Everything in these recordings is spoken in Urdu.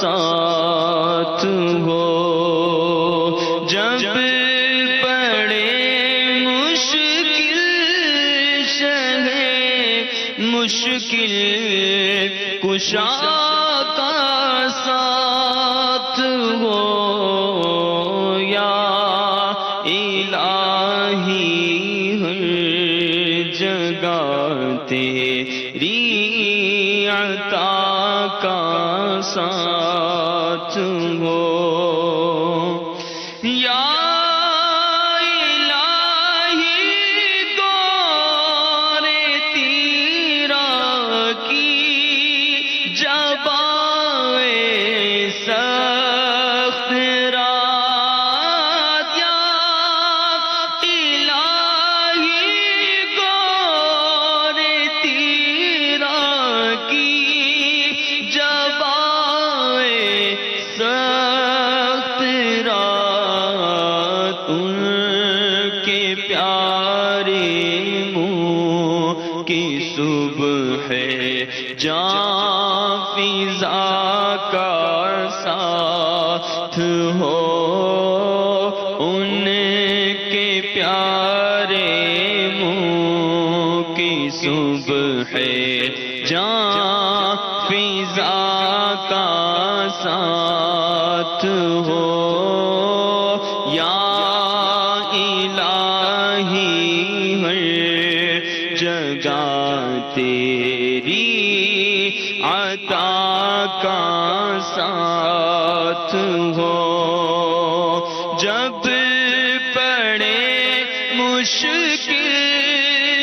ساتھ ہو، جب پڑے مشکل شہ مشکل کشا کا ساتھ ہو، یا الہی ہر جگہ تیری عطا کا ساتھ ہو، یا الہی گور تیرا کی جبائے سخت رات، یا الہی گور تیرا کی جبائے سخت رات، ان کے پیارے منہ کی صبح جاں فضا کا ساتھ ہو، ان کے پیارے منہ کی صبح جاں فضا کا ساتھ ہو، یا الہی ہر جگہ تیری عطا کا ساتھ ہو، جب پڑے مشکل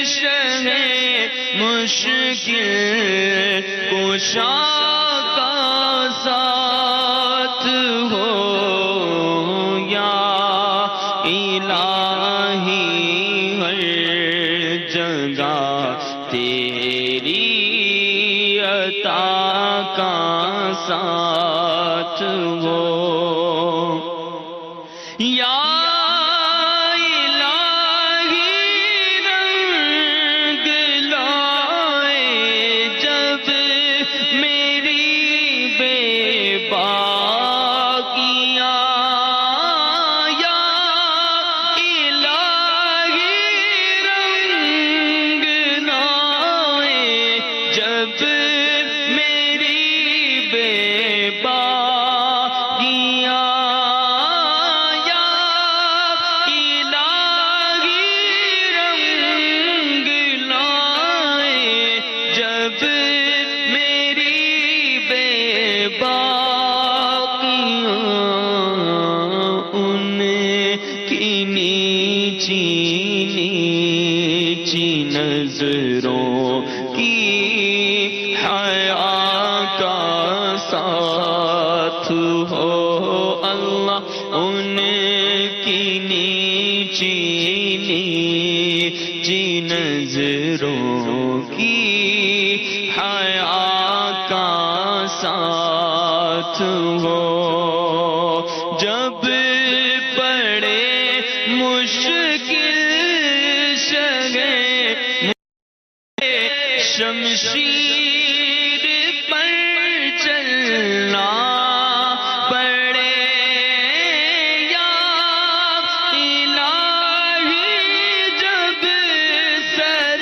شہ مشکل کشا کا ساتھ ہو، یا الہی ہر جگہ تیری عطا کا ساتھ ہو، یا الہی رنگ لائے جب میری بے باکیاں، یا الہی رنگ لائے جب میری بے باکیاں، یا الہی رنگ لائے جب میری بے باکیاں، ان کی نیچی نیچی نظروں کی حیا کا ساتھ ہو، اللہ ان کی نیچی نیچی نظروں کی حیا کا ساتھ ہو، جب پڑے مشکل شہ شمشیر پر چلنا پڑے، یا الہی جب سر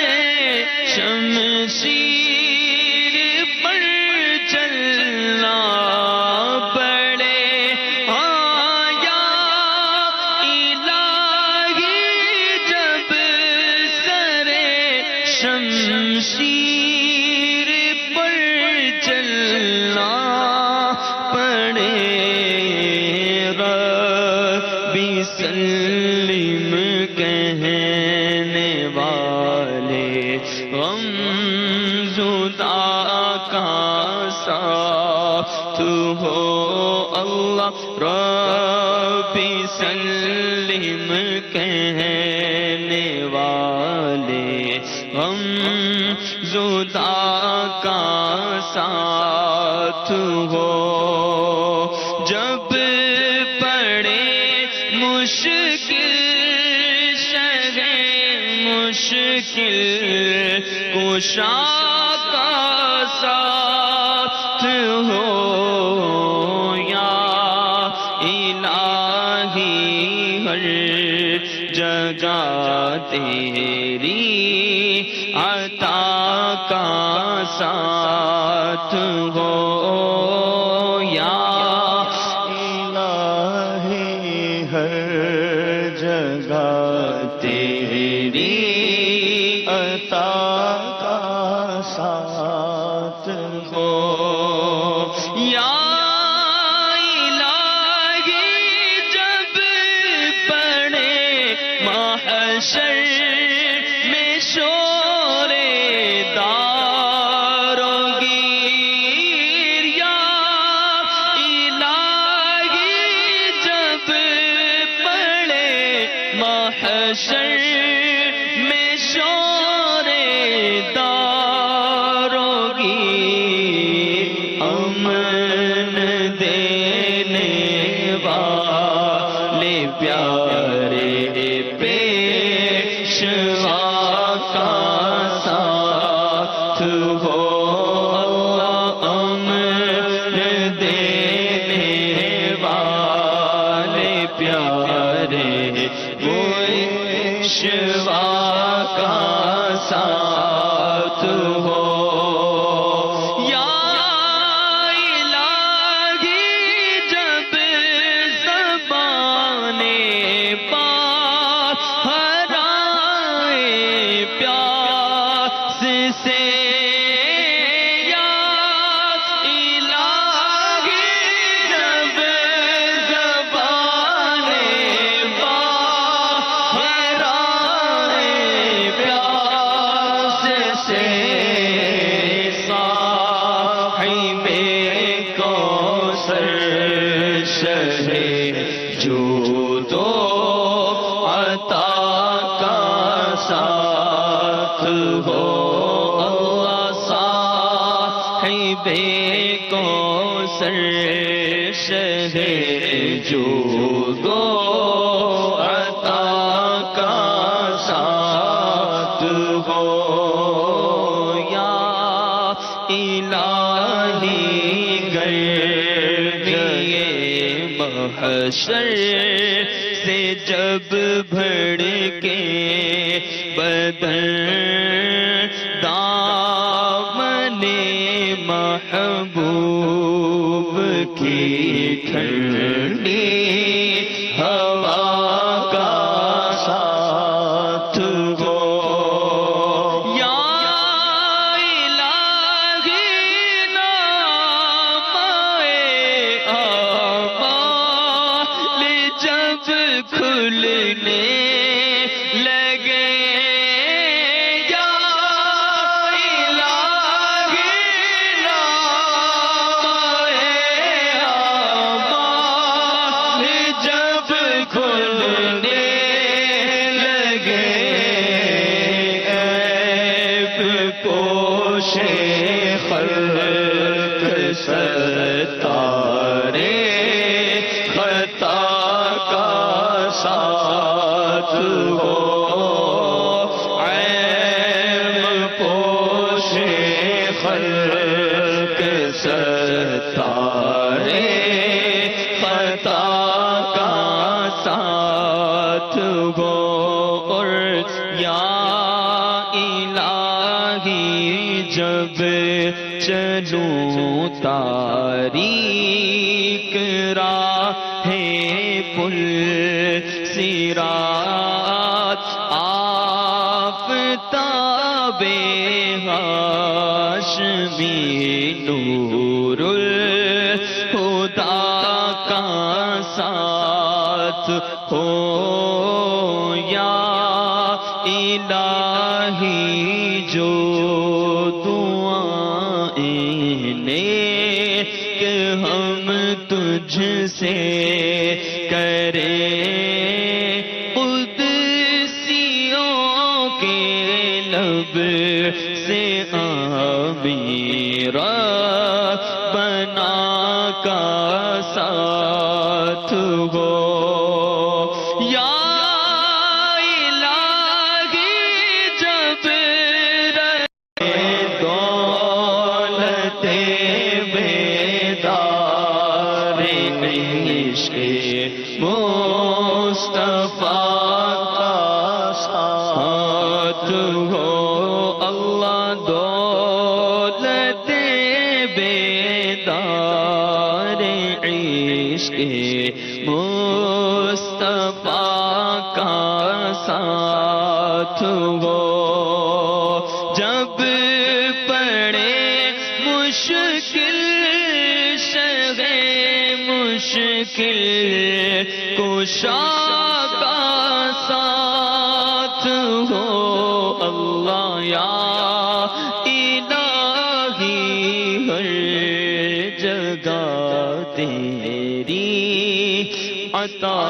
شمشیر پر چلنا پڑے، ہاں یا الہی جب سر شمشیر پر چلنا پڑے، ربی سلم کہنے والے غم زدہ کا ساتھ ہو، اللہ ربی سلم کہنے والے غم زدہ کا ساتھ ہو، جب پڑے مشکل شہ مشکل کشا کا ساتھ ہو، ہر جگہ تیری عطا کا ساتھ ہو یا الہی ہر جگہ تیری عطا کا ساتھ ہو یا الہی جب پڑے محشر میں شور داروں گیر یا الہی جب پڑے محشر میں شور داروں گیر امن دینے والے پیارے پیشوا کا ساتھ ہو امن دینے والے پیارے پیشوا کا ساتھ ہو یا الہی جب زبانیں پاک ہرائے پیاس سے یا الہی جب زبانیں پاک ہرائے پیاس سے صاحب کوثر شہ جود و عطا کا ساتھ ہو صاحب کوثر شہ جود و عطا کا ساتھ ہو یا الہی گردیے محشر سے جب بھڑکے بدن دامن محبوب کی ٹھنڈی ہوا کا ساتھ ہو یا الہی نامۂ اعمال جب کھلنے لگے یا الہی نامۂ اعمال جب کھلنے لگے عیب پوش خلق ستارے خطا کا ساتھ ہو عیب پوش خلق ستارے خطا کا ساتھ ہو اور یا الہی جب چلوں تاریک راہ پل صراط آفتاب ہاشمی نور الہدی کا ساتھ ہو یا الہی جو دعائیں نیک ہم تجھ سے کریں قدسیوں کے لب سے آمین ربنا کا ساتھ ہو یا الہی جب دولت بیدار عشق مصطفیٰ مصطفیٰ کا ساتھ ہو اللہ دولت بیدار عشق مصطفیٰ کا ساتھ ہو جب پڑے مشکل شہ مشکل کشا کا ساتھ ہو اللہ یا الہی ہر جگہ تیری عطا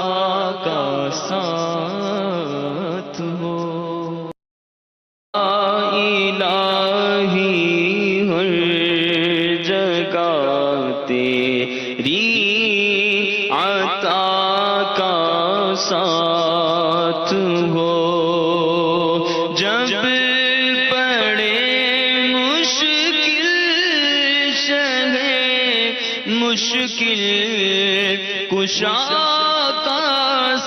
کا ساتھ ہو الہی ہر جگہ تیری عطا کا ساتھ ہو جب پڑے مشکل شہ مشکل کشا کا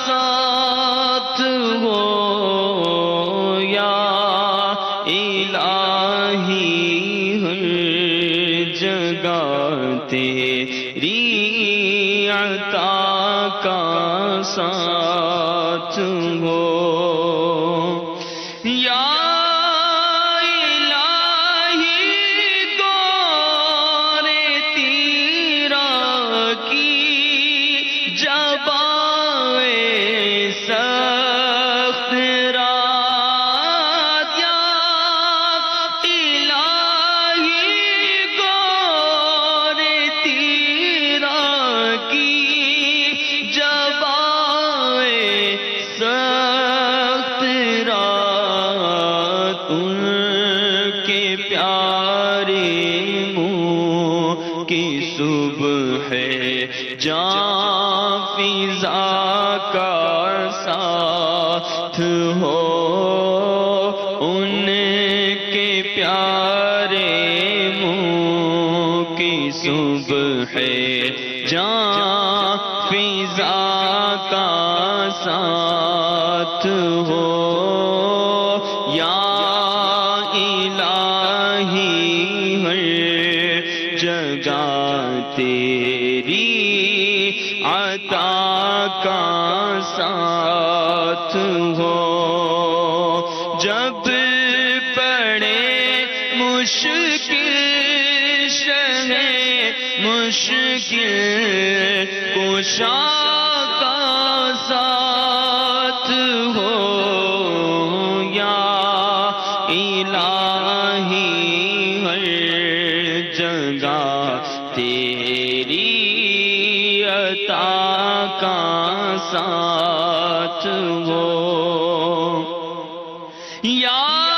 ساتھ ہو یا الہی ہر جگہ تیری عطا کا ساتھ ہو یا الہی گور تیرا کی جبائے سخت رات یا الہی گور تیرا کی جبائے سخت رات ان کے پیارے منہ کی صبح ہے جان فضا کا ساتھ ہو ان کے پیارے منہ کی صبح ہے جان فضا کا ساتھ ہو یا الہی ہر جگہ تیری عطا کا ساتھ ہو جب پڑے مشکل شہ مشکل کشا کا ساتھ ہو یا الہی ہر جگہ تیری عطا کا ساتھ ہو یا